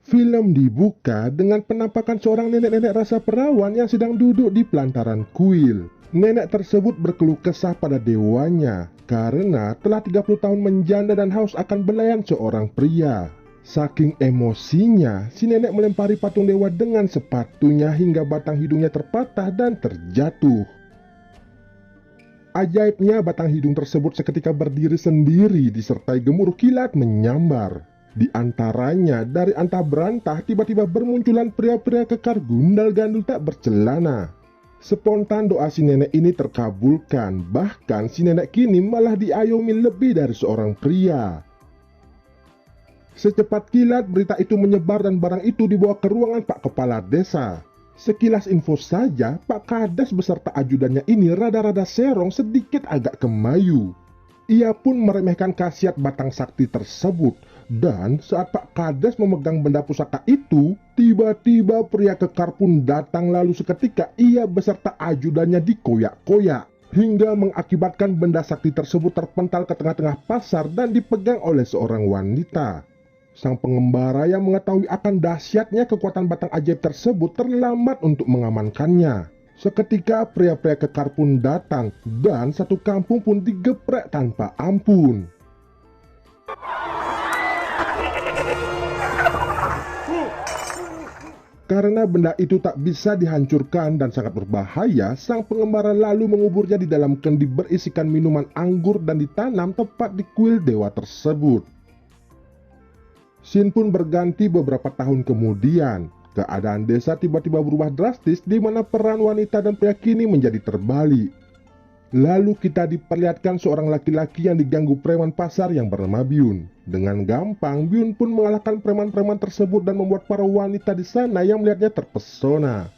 Film dibuka dengan penampakan seorang nenek-nenek rasa perawan yang sedang duduk di pelantaran kuil. Nenek tersebut berkeluh kesah pada dewanya karena telah 30 tahun menjanda dan haus akan belayan seorang pria. Saking emosinya, si nenek melempari patung dewa dengan sepatunya hingga batang hidungnya terpatah dan terjatuh. Ajaibnya, batang hidung tersebut seketika berdiri sendiri disertai gemuruh kilat menyambar. Di antaranya, dari antah berantah tiba-tiba bermunculan pria-pria kekar gundal gandul tak bercelana. Spontan doa si nenek ini terkabulkan, bahkan si nenek kini malah diayomi lebih dari seorang pria. Secepat kilat berita itu menyebar dan barang itu dibawa ke ruangan Pak Kepala Desa. Sekilas info saja, Pak Kades beserta ajudannya ini rada-rada serong, sedikit agak kemayu. Ia pun meremehkan khasiat batang sakti tersebut. Dan saat Pak Kades memegang benda pusaka itu, tiba-tiba pria kekar pun datang, lalu seketika ia beserta ajudannya dikoyak-koyak, hingga mengakibatkan benda sakti tersebut terpental ke tengah-tengah pasar dan dipegang oleh seorang wanita. Sang pengembara yang mengetahui akan dahsyatnya kekuatan batang ajaib tersebut terlambat untuk mengamankannya. Seketika pria-pria kekar pun datang dan satu kampung pun digeprek tanpa ampun. Karena benda itu tak bisa dihancurkan dan sangat berbahaya, sang pengembara lalu menguburnya di dalam kendi berisikan minuman anggur dan ditanam tepat di kuil dewa tersebut. Scene pun berganti beberapa tahun kemudian. Keadaan desa tiba-tiba berubah drastis di mana peran wanita dan pria kini menjadi terbalik. Lalu kita diperlihatkan seorang laki-laki yang diganggu preman pasar yang bernama Byun. Dengan gampang, Byun pun mengalahkan preman-preman tersebut dan membuat para wanita di sana yang melihatnya terpesona.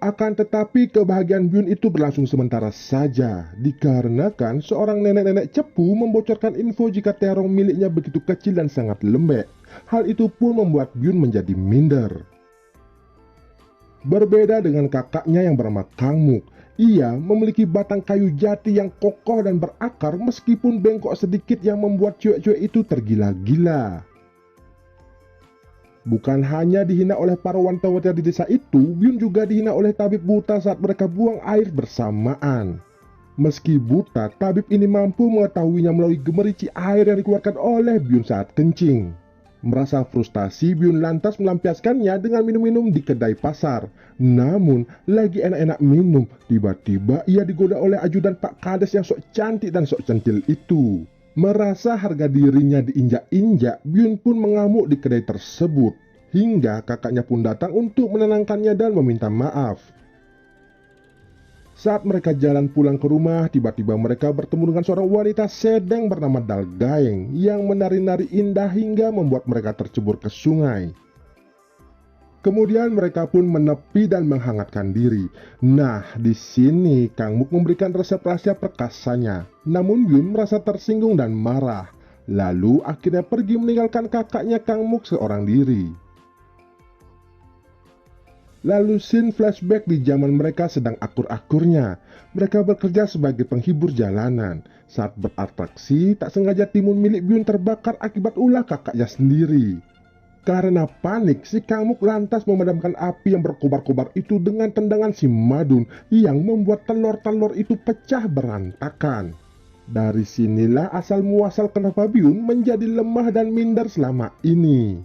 Akan tetapi kebahagiaan Byun itu berlangsung sementara saja, dikarenakan seorang nenek-nenek cepu membocorkan info jika terong miliknya begitu kecil dan sangat lembek. Hal itu pun membuat Byun menjadi minder. Berbeda dengan kakaknya yang bernama Kang Muk, ia memiliki batang kayu jati yang kokoh dan berakar meskipun bengkok sedikit yang membuat cuek-cuek itu tergila-gila. Bukan hanya dihina oleh para wanita-wanita di desa itu, Byun juga dihina oleh tabib buta saat mereka buang air bersamaan. Meski buta, tabib ini mampu mengetahuinya melalui gemerici air yang dikeluarkan oleh Byun saat kencing. Merasa frustasi, Byun lantas melampiaskannya dengan minum-minum di kedai pasar. Namun, lagi enak-enak minum, tiba-tiba ia digoda oleh ajudan Pak Kades yang sok cantik dan sok centil itu. Merasa harga dirinya diinjak-injak, Byun pun mengamuk di kedai tersebut. Hingga kakaknya pun datang untuk menenangkannya dan meminta maaf. Saat mereka jalan pulang ke rumah, tiba-tiba mereka bertemu dengan seorang wanita sedeng bernama Dalgaeng yang menari-nari indah hingga membuat mereka tercebur ke sungai. Kemudian mereka pun menepi dan menghangatkan diri. Nah, di sini Kang Muk memberikan resep rahasia perkasanya. Namun Byun merasa tersinggung dan marah. Lalu akhirnya pergi meninggalkan kakaknya Kang Muk seorang diri. Lalu scene flashback di zaman mereka sedang akur-akurnya. Mereka bekerja sebagai penghibur jalanan. Saat beratraksi, tak sengaja timun milik Byun terbakar akibat ulah kakaknya sendiri. Karena panik, si Kang Muk lantas memadamkan api yang berkobar-kobar itu dengan tendangan si Madun yang membuat telur-telur itu pecah berantakan. Dari sinilah asal muasal kenapa Byun menjadi lemah dan minder selama ini.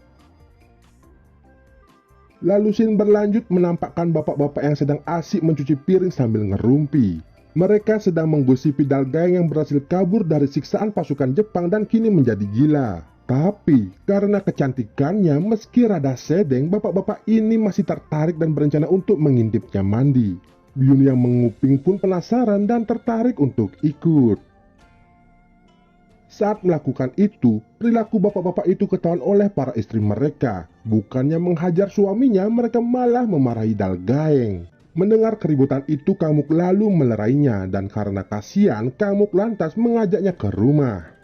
Lalu scene berlanjut menampakkan bapak-bapak yang sedang asik mencuci piring sambil ngerumpi. Mereka sedang menggosipi Dalgaeng yang berhasil kabur dari siksaan pasukan Jepang dan kini menjadi gila. Tapi karena kecantikannya meski rada sedeng, bapak-bapak ini masih tertarik dan berencana untuk mengintipnya mandi. Byun yang menguping pun penasaran dan tertarik untuk ikut. Saat melakukan itu, perilaku bapak-bapak itu ketahuan oleh para istri mereka. Bukannya menghajar suaminya, mereka malah memarahi Dalgaeng. Mendengar keributan itu, Kang Muk lalu melerainya, dan karena kasihan, Kang Muk lantas mengajaknya ke rumah.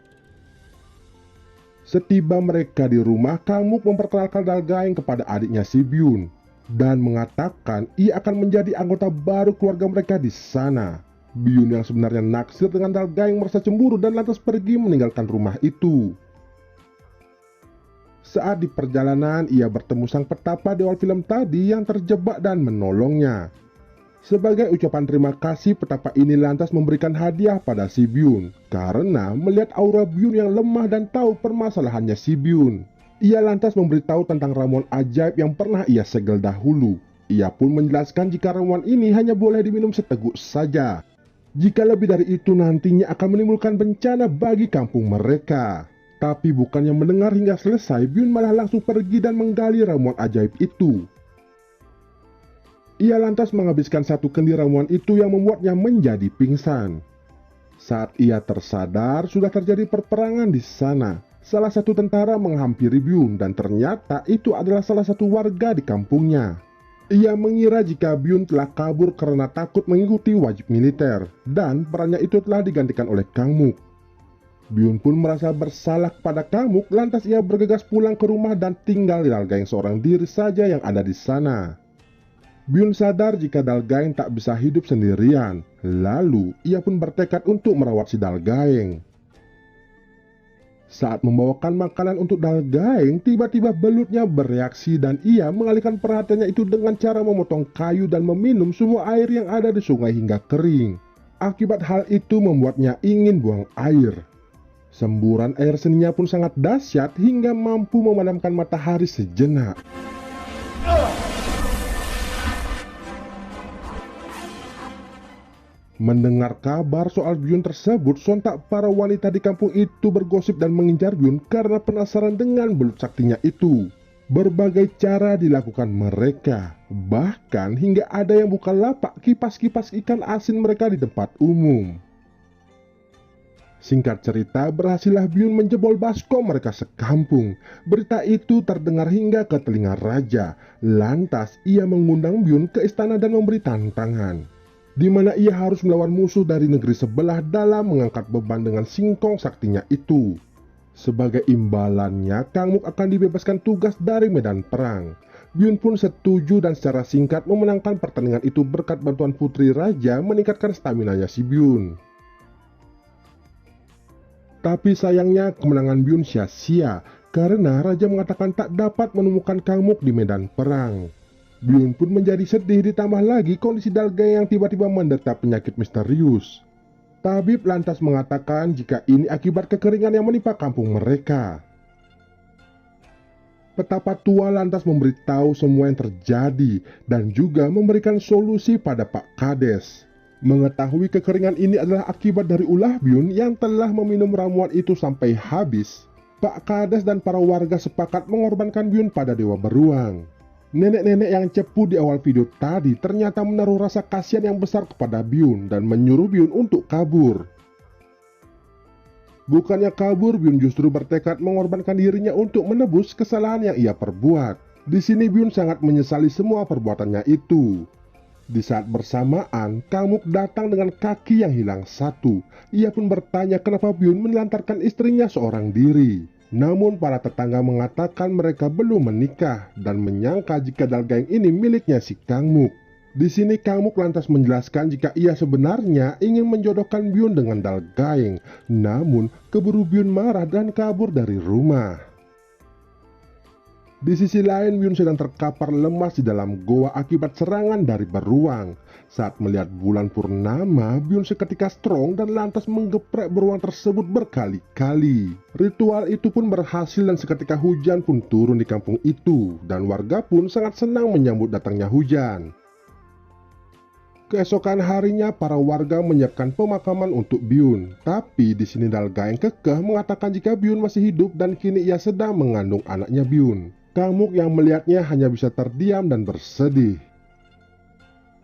Setiba mereka di rumah, Kang Muk memperkenalkan Dalgaeng kepada adiknya si Byun, dan mengatakan ia akan menjadi anggota baru keluarga mereka di sana. Byun yang sebenarnya naksir dengan Dalgaeng merasa cemburu dan lantas pergi meninggalkan rumah itu. Saat di perjalanan, ia bertemu sang petapa di awal film tadi yang terjebak dan menolongnya. Sebagai ucapan terima kasih, petapa ini lantas memberikan hadiah pada si Byun karena melihat aura Byun yang lemah dan tahu permasalahannya si Byun. Ia lantas memberitahu tentang ramuan ajaib yang pernah ia segel dahulu. Ia pun menjelaskan jika ramuan ini hanya boleh diminum seteguk saja. Jika lebih dari itu nantinya akan menimbulkan bencana bagi kampung mereka. Tapi bukannya mendengar hingga selesai, Byun malah langsung pergi dan menggali ramuan ajaib itu. Ia lantas menghabiskan satu kendi ramuan itu yang membuatnya menjadi pingsan. Saat ia tersadar, sudah terjadi perperangan di sana. Salah satu tentara menghampiri Byun dan ternyata itu adalah salah satu warga di kampungnya. Ia mengira jika Byun telah kabur karena takut mengikuti wajib militer dan perannya itu telah digantikan oleh Kang Muk. Byun pun merasa bersalah kepada Kang Muk, lantas ia bergegas pulang ke rumah dan tinggal di Dalgaeng seorang diri saja yang ada di sana. Byun sadar jika Dalgaeng tak bisa hidup sendirian, lalu ia pun bertekad untuk merawat si Dalgaeng. Saat membawakan makanan untuk Dalgaeng, tiba-tiba belutnya bereaksi dan ia mengalihkan perhatiannya itu dengan cara memotong kayu dan meminum semua air yang ada di sungai hingga kering. Akibat hal itu membuatnya ingin buang air. Semburan air seninya pun sangat dahsyat hingga mampu memadamkan matahari sejenak. Mendengar kabar soal Byun tersebut, sontak para wanita di kampung itu bergosip dan mengincar Byun karena penasaran dengan belut saktinya itu. Berbagai cara dilakukan mereka, bahkan hingga ada yang buka lapak kipas-kipas ikan asin mereka di tempat umum. Singkat cerita, berhasillah Byun menjebol baskom mereka sekampung. Berita itu terdengar hingga ke telinga raja. Lantas ia mengundang Byun ke istana dan memberi tantangan, di mana ia harus melawan musuh dari negeri sebelah dalam mengangkat beban dengan singkong saktinya itu. Sebagai imbalannya, Kang Muk akan dibebaskan tugas dari medan perang. Byun pun setuju dan secara singkat memenangkan pertandingan itu berkat bantuan putri raja meningkatkan staminanya si Byun. Tapi sayangnya kemenangan Byun sia-sia karena raja mengatakan tak dapat menemukan Kang Muk di medan perang. Byun pun menjadi sedih, ditambah lagi kondisi Dalgaeng yang tiba-tiba menderita penyakit misterius. Tabib lantas mengatakan jika ini akibat kekeringan yang menimpa kampung mereka. Petapa tua lantas memberitahu semua yang terjadi dan juga memberikan solusi pada Pak Kades. Mengetahui kekeringan ini adalah akibat dari ulah Byun yang telah meminum ramuan itu sampai habis, Pak Kades dan para warga sepakat mengorbankan Byun pada Dewa Beruang. Nenek-nenek yang cepu di awal video tadi ternyata menaruh rasa kasihan yang besar kepada Byun dan menyuruh Byun untuk kabur. Bukannya kabur, Byun justru bertekad mengorbankan dirinya untuk menebus kesalahan yang ia perbuat. Di sini Byun sangat menyesali semua perbuatannya itu. Di saat bersamaan, Kang Muk datang dengan kaki yang hilang satu. Ia pun bertanya kenapa Byun menelantarkan istrinya seorang diri. Namun para tetangga mengatakan mereka belum menikah dan menyangka jika Dalgaeng ini miliknya si Kang Muk. Di sini Kang Muk lantas menjelaskan jika ia sebenarnya ingin menjodohkan Byun dengan Dalgaeng. Namun keburu Byun marah dan kabur dari rumah. Di sisi lain, Byun sedang terkapar lemas di dalam goa akibat serangan dari beruang. Saat melihat bulan purnama, Byun seketika strong dan lantas menggeprek beruang tersebut berkali-kali. Ritual itu pun berhasil dan seketika hujan pun turun di kampung itu dan warga pun sangat senang menyambut datangnya hujan. Keesokan harinya, para warga menyiapkan pemakaman untuk Byun. Tapi di sini Dalgaeng kekeh mengatakan jika Byun masih hidup dan kini ia sedang mengandung anaknya Byun. Kang Muk yang melihatnya hanya bisa terdiam dan bersedih.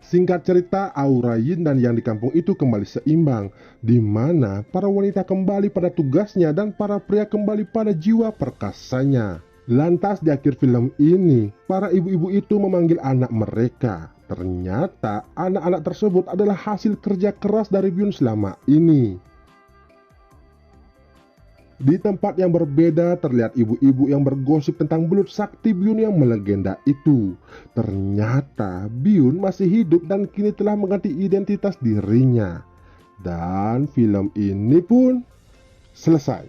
Singkat cerita, aura yin dan yang di kampung itu kembali seimbang, di mana para wanita kembali pada tugasnya dan para pria kembali pada jiwa perkasanya. Lantas di akhir film ini, para ibu-ibu itu memanggil anak mereka. Ternyata anak-anak tersebut adalah hasil kerja keras dari Byun selama ini. Di tempat yang berbeda terlihat ibu-ibu yang bergosip tentang belut sakti Byun yang melegenda itu. Ternyata Byun masih hidup dan kini telah mengganti identitas dirinya. Dan film ini pun selesai.